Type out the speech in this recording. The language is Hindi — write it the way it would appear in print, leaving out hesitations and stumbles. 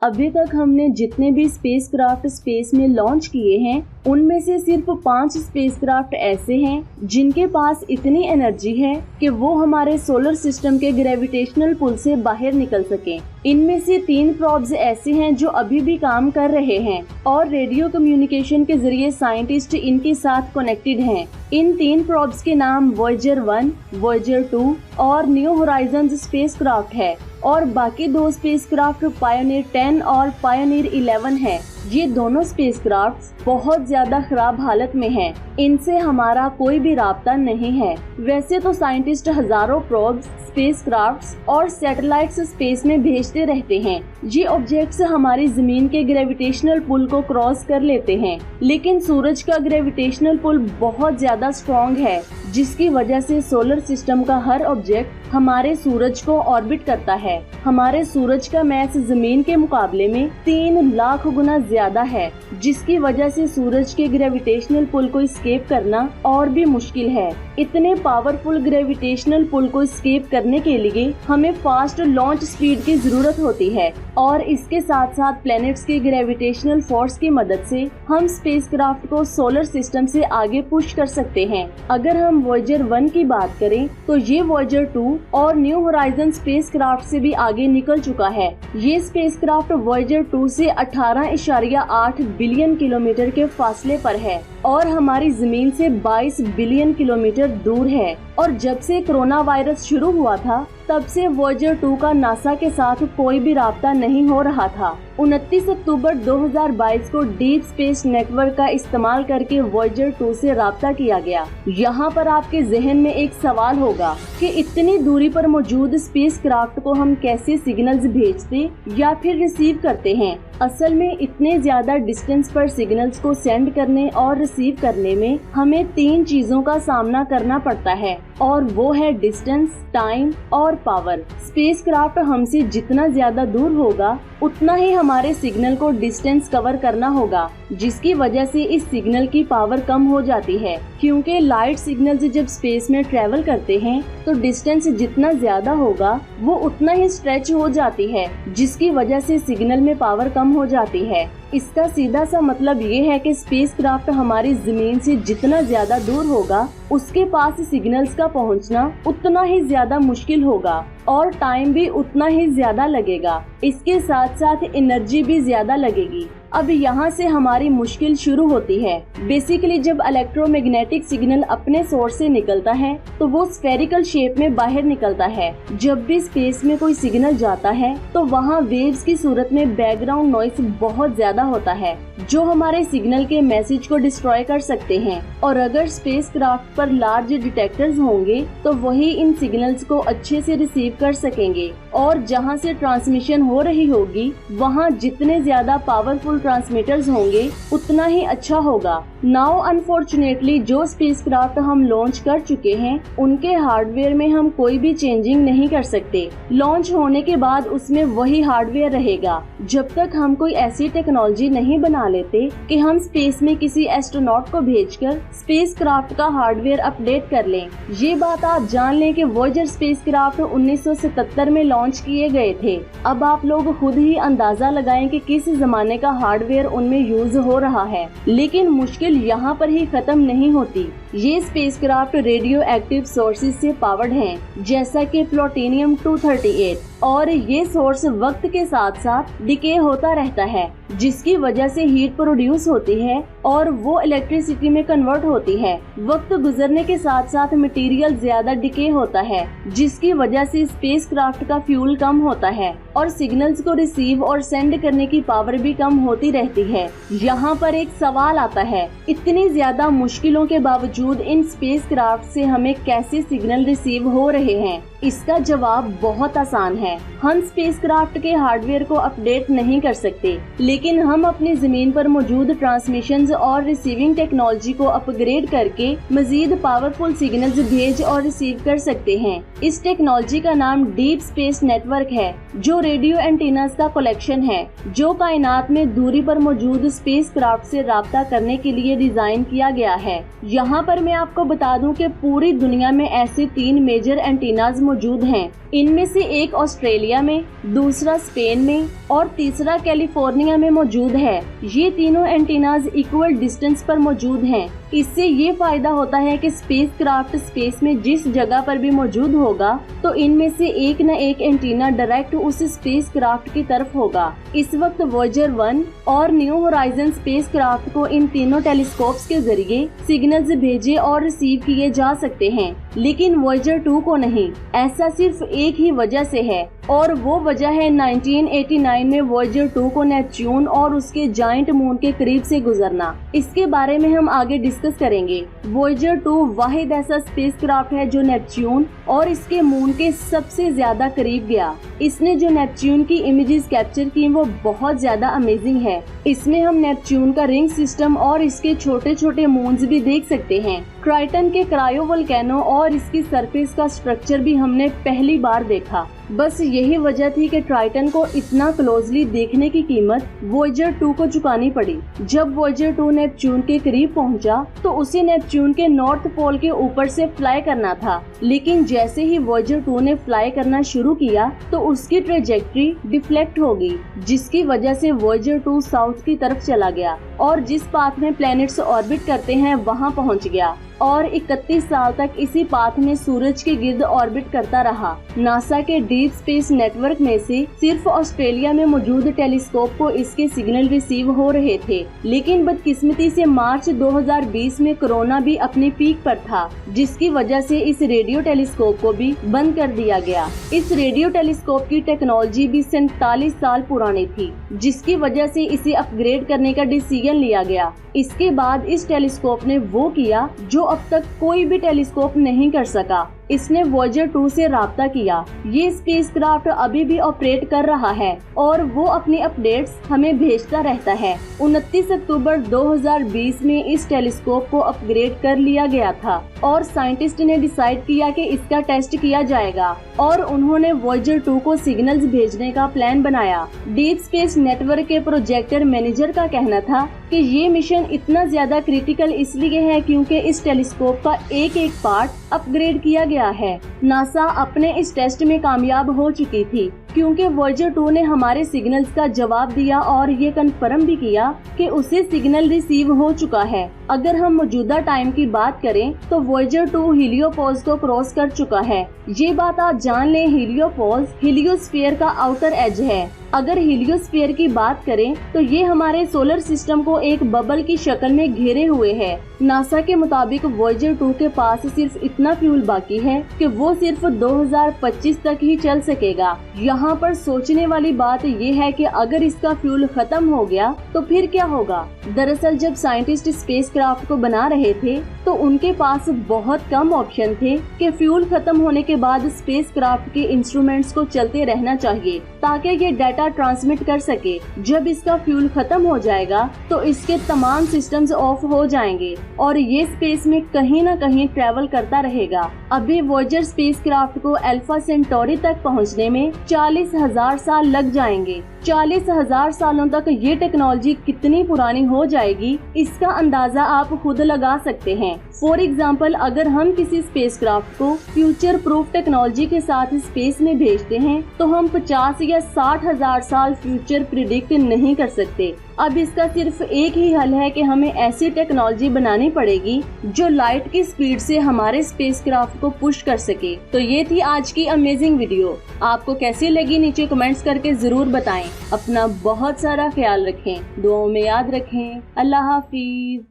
अभी तक हमने जितने भी स्पेसक्राफ्ट स्पेस में लॉन्च किए हैं उनमें से सिर्फ 5 स्पेसक्राफ्ट ऐसे हैं जिनके पास इतनी एनर्जी है कि वो हमारे सोलर सिस्टम के ग्रेविटेशनल पुल से बाहर निकल सकें। इनमें से 3 प्रोब्स ऐसे हैं जो अभी भी काम कर रहे हैं और रेडियो कम्युनिकेशन के जरिए साइंटिस्ट इनके साथ कनेक्टेड हैं। इन 3 प्रोब्स के नाम वॉयेजर 1, वॉयेजर 2 और न्यू होराइजन्स स्पेसक्राफ्ट है और बाकी 2 स्पेसक्राफ्ट पायोनियर 10 और पायोनियर 11 है। ये दोनों स्पेसक्राफ्ट बहुत ज्यादा खराब हालत में हैं। इनसे हमारा कोई भी राब्ता नहीं है। वैसे तो साइंटिस्ट हजारों प्रोब्स, स्पेसक्राफ्ट्स और सैटेलाइट्स स्पेस में भेजते रहते हैं। ये ऑब्जेक्ट्स हमारी जमीन के ग्रेविटेशनल पुल को क्रॉस कर लेते हैं, लेकिन सूरज का ग्रेविटेशनल पुल बहुत ज्यादा स्ट्रॉन्ग है, जिसकी वजह से सोलर सिस्टम का हर ऑब्जेक्ट हमारे सूरज को ऑर्बिट करता है। हमारे सूरज का मैस जमीन के मुकाबले में 3 लाख गुना ज्यादा है, जिसकी वजह से सूरज के ग्रेविटेशनल पुल को एस्केप करना और भी मुश्किल है। इतने पावरफुल ग्रेविटेशनल पुल को एस्केप करने के लिए हमें फास्ट लॉन्च स्पीड की जरूरत होती है और इसके साथ साथ प्लैनेट्स के ग्रेविटेशनल फोर्स की मदद से हम स्पेसक्राफ्ट को सोलर सिस्टम से आगे पुश कर सकते हैं। अगर हम वॉयेजर 1 की बात करें तो ये वॉयेजर 2 और न्यू होराइजन स्पेसक्राफ्ट से भी आगे निकल चुका है। ये स्पेसक्राफ्ट वॉयेजर 2 से 18.8 बिलियन किलोमीटर के फासले पर है और हमारी जमीन से 22 बिलियन किलोमीटर दूर है। और जब से कोरोना वायरस शुरू हुआ था तब से वॉयेजर 2 का नासा के साथ कोई भी राब्ता नहीं हो रहा था। 29 अक्टूबर 2022 को डीप स्पेस नेटवर्क का इस्तेमाल करके वॉयेजर 2 से राब्ता किया गया। यहाँ पर आपके जहन में एक सवाल होगा कि इतनी दूरी पर मौजूद स्पेसक्राफ्ट को हम कैसे सिग्नल्स भेजते या फिर रिसीव करते हैं। असल में इतने ज्यादा डिस्टेंस पर सिग्नल्स को सेंड करने और रिसीव करने में हमें 3 चीजों का सामना करना पड़ता है और वो है डिस्टेंस, टाइम और पावर। स्पेसक्राफ्ट हमसे जितना ज्यादा दूर होगा उतना ही हमारे सिग्नल को डिस्टेंस कवर करना होगा, जिसकी वजह से इस सिग्नल की पावर कम हो जाती है। क्योंकि लाइट सिग्नल्स जब स्पेस में ट्रेवल करते हैं तो डिस्टेंस जितना ज्यादा होगा वो उतना ही स्ट्रेच हो जाती है, जिसकी वजह से सिग्नल में पावर कम हो जाती है। इसका सीधा सा मतलब ये है कि स्पेसक्राफ्ट हमारी जमीन से जितना ज्यादा दूर होगा उसके पास सिग्नल्स का पहुंचना उतना ही ज्यादा मुश्किल होगा और टाइम भी उतना ही ज्यादा लगेगा। इसके साथ साथ एनर्जी भी ज्यादा लगेगी। अब यहाँ से हमारी मुश्किल शुरू होती है। बेसिकली जब इलेक्ट्रोमैग्नेटिक सिग्नल अपने सोर्स से निकलता है तो वो स्फेरिकल शेप में बाहर निकलता है। जब भी स्पेस में कोई सिग्नल जाता है तो वहाँ वेव्स की सूरत में बैकग्राउंड नॉइस बहुत ज्यादा होता है, जो हमारे सिग्नल के मैसेज को डिस्ट्रॉय कर सकते हैं। और अगर स्पेसक्राफ्ट पर लार्ज डिटेक्टर्स होंगे तो वही इन सिग्नल्स को अच्छे से रिसीव कर सकेंगे और जहाँ से ट्रांसमिशन हो रही होगी वहाँ जितने ज्यादा पावरफुल ट्रांसमीटर्स होंगे उतना ही अच्छा होगा। नाउ अनफॉर्चुनेटली जो स्पेसक्राफ्ट हम लॉन्च कर चुके हैं उनके हार्डवेयर में हम कोई भी चेंजिंग नहीं कर सकते। लॉन्च होने के बाद उसमें वही हार्डवेयर रहेगा जब तक हम कोई ऐसी टेक्नोलॉजी नहीं बना लेते कि हम स्पेस में किसी एस्ट्रोनॉट को भेजकर स्पेसक्राफ्ट का हार्डवेयर अपडेट कर लें। ये बात आप जान लें कि वॉयेजर स्पेसक्राफ्ट 1977 में लॉन्च किए गए थे। अब आप लोग खुद ही अंदाजा लगाएं कि किस जमाने का हार्डवेयर उनमें यूज हो रहा है। लेकिन मुश्किल यहाँ पर ही खत्म नहीं होती। ये स्पेसक्राफ्ट रेडियो एक्टिव सोर्सेज से पावर्ड हैं, जैसा कि प्लूटोनियम 238, और ये सोर्स वक्त के साथ साथ डिके होता रहता है, जिसकी वजह से हीट प्रोड्यूस होती है और वो इलेक्ट्रिसिटी में कन्वर्ट होती है। वक्त गुजरने के साथ साथ मटेरियल ज्यादा डिके होता है, जिसकी वजह से स्पेसक्राफ्ट का फ्यूल कम होता है और सिग्नल्स को रिसीव और सेंड करने की पावर भी कम होती रहती है। यहाँ पर एक सवाल आता है, इतनी ज्यादा मुश्किलों के बावजूद इन स्पेसक्राफ्ट से हमें कैसे सिग्नल रिसीव हो रहे हैं? इसका जवाब बहुत आसान है। हम स्पेसक्राफ्ट के हार्डवेयर को अपडेट नहीं कर सकते, लेकिन हम अपनी जमीन पर मौजूद ट्रांसमिशंस और रिसीविंग टेक्नोलॉजी को अपग्रेड करके मजीद पावरफुल सिग्नल्स भेज और रिसीव कर सकते हैं। इस टेक्नोलॉजी का नाम डीप स्पेस नेटवर्क है, जो रेडियो एंटीनास का कलेक्शन है जो कायनात में दूरी पर मौजूद स्पेसक्राफ्ट से राब्ता करने के लिए डिजाइन किया गया है। यहाँ पर मैं आपको बता दूं कि पूरी दुनिया में ऐसे 3 मेजर एंटीनास मौजूद हैं। इनमें से एक ऑस्ट्रेलिया में, दूसरा स्पेन में और तीसरा कैलिफोर्निया में मौजूद है। ये तीनों एंटीनास इक्वल डिस्टेंस पर मौजूद हैं। इससे ये फायदा होता है कि स्पेसक्राफ्ट स्पेस में जिस जगह पर भी मौजूद होगा तो इनमें से एक न एक एंटीना डायरेक्ट उस स्पेसक्राफ्ट की तरफ होगा। इस वक्त वॉयेजर 1 और न्यू होराइजन स्पेसक्राफ्ट को इन तीनों टेलीस्कोप्स के जरिए सिग्नल्स भेजे और रिसीव किए जा सकते हैं, लेकिन वॉयेजर 2 को नहीं। ऐसा सिर्फ एक ही वजह से है और वो वजह है 1989 में वॉयेजर 2 को नेपच्यून और उसके जायंट मून के करीब से गुजरना। इसके बारे में हम आगे डिस्कस करेंगे। वॉयेजर 2 वाहिद ऐसा स्पेसक्राफ्ट है जो नेपच्यून और इसके मून के सबसे ज्यादा करीब गया। इसने जो नेपच्यून की इमेजेस कैप्चर की वो बहुत ज्यादा अमेजिंग है। इसमें हम नेपच्यून का रिंग सिस्टम और इसके छोटे छोटे मून्स भी देख सकते हैं। ट्राइटन के क्रायो वोल्केनो और इसकी सरफेस का स्ट्रक्चर भी हमने पहली बार देखा। बस यही वजह थी कि ट्राइटन को इतना क्लोजली देखने की कीमत वॉयेजर 2 को चुकानी पड़ी। जब वॉयेजर 2 नेपच्यून के करीब पहुंचा तो उसे नेपच्यून के नॉर्थ पोल के ऊपर से फ्लाई करना था, लेकिन जैसे ही वॉयेजर 2 ने फ्लाई करना शुरू किया तो उसकी ट्रेजेक्ट्री डिफ्लेक्ट हो गई, जिसकी वजह से वॉयेजर 2 साउथ की तरफ चला गया और जिस पाथ में प्लैनेट्स ऑर्बिट करते हैं वहां पहुंच गया और 31 साल तक इसी पाथ में सूरज के गिर्द ऑर्बिट करता रहा। नासा के डीप स्पेस नेटवर्क में से सिर्फ ऑस्ट्रेलिया में मौजूद टेलीस्कोप को इसके सिग्नल रिसीव हो रहे थे, लेकिन बदकिस्मती से मार्च 2020 में कोरोना भी अपने पीक पर था, जिसकी वजह से इस रेडियो टेलीस्कोप को भी बंद कर दिया गया। इस रेडियो टेलीस्कोप की टेक्नोलॉजी भी 47 साल पुरानी थी, जिसकी वजह से इसे अपग्रेड करने का डिसीजन लिया गया। इसके बाद इस टेलीस्कोप ने वो किया जो अब तक कोई भी टेलीस्कोप नहीं कर सका। इसने वॉयेजर 2 से राब्ता किया। ये स्पेसक्राफ्ट अभी भी ऑपरेट कर रहा है और वो अपनी अपडेट्स हमें भेजता रहता है। 29 अक्टूबर 2020 में इस टेलीस्कोप को अपग्रेड कर लिया गया था और साइंटिस्ट ने डिसाइड किया कि इसका टेस्ट किया जाएगा और उन्होंने वॉयेजर 2 को सिग्नल्स भेजने का प्लान बनाया। डीप स्पेस नेटवर्क के प्रोजेक्टर मैनेजर का कहना था कि ये मिशन इतना ज्यादा क्रिटिकल इसलिए है क्योंकि इस टेलीस्कोप का एक एक पार्ट अपग्रेड किया गया है। नासा अपने इस टेस्ट में कामयाब हो चुकी थी क्योंकि वॉयेजर 2 ने हमारे सिग्नल्स का जवाब दिया और ये कंफर्म भी किया कि उसे सिग्नल रिसीव हो चुका है। अगर हम मौजूदा टाइम की बात करें तो वॉयेजर 2 हीलियोपोज को क्रॉस कर चुका है। ये बात आप जान लें, हीलियोपोज हीलियोस्फीयर का आउटर एज है। अगर हीलियोस्फीयर की बात करें तो ये हमारे सोलर सिस्टम को एक बबल की शक्ल में घेरे हुए है। नासा के मुताबिक वॉयेजर 2 के पास सिर्फ इतना फ्यूल बाकी है कि वो सिर्फ 2025 तक ही चल सकेगा। यहाँ पर सोचने वाली बात ये है कि अगर इसका फ्यूल खत्म हो गया तो फिर क्या होगा। दरअसल जब साइंटिस्ट स्पेसक्राफ्ट को बना रहे थे तो उनके पास बहुत कम ऑप्शन थे कि फ्यूल खत्म होने के बाद स्पेसक्राफ्ट के इंस्ट्रूमेंट्स को चलते रहना चाहिए ताकि ये डाटा ट्रांसमिट कर सके। जब इसका फ्यूल खत्म हो जाएगा तो इसके तमाम सिस्टम्स ऑफ हो जाएंगे और ये स्पेस में कहीं न कहीं ट्रेवल करता रहेगा। अभी वॉयेजर स्पेसक्राफ्ट को अल्फा सेंटोरी तक पहुंचने में 40,000 साल लग जाएंगे। 40,000 सालों तक ये टेक्नोलॉजी कितनी पुरानी हो जाएगी इसका अंदाजा आप खुद लगा सकते हैं। फॉर एग्जाम्पल, अगर हम किसी स्पेसक्राफ्ट को फ्यूचर प्रूफ टेक्नोलॉजी के साथ स्पेस में भेजते हैं तो हम 50 या 60,000 साल फ्यूचर प्रिडिक्ट नहीं कर सकते। अब इसका सिर्फ एक ही हल है कि हमें ऐसी टेक्नोलॉजी बनानी पड़ेगी जो लाइट की स्पीड से हमारे स्पेसक्राफ्ट को पुश कर सके। तो ये थी आज की अमेजिंग वीडियो। आपको कैसी लगी नीचे कमेंट्स करके जरूर बताएं। अपना बहुत सारा ख्याल रखें, दुआओं में याद रखें। अल्लाह हाफिज।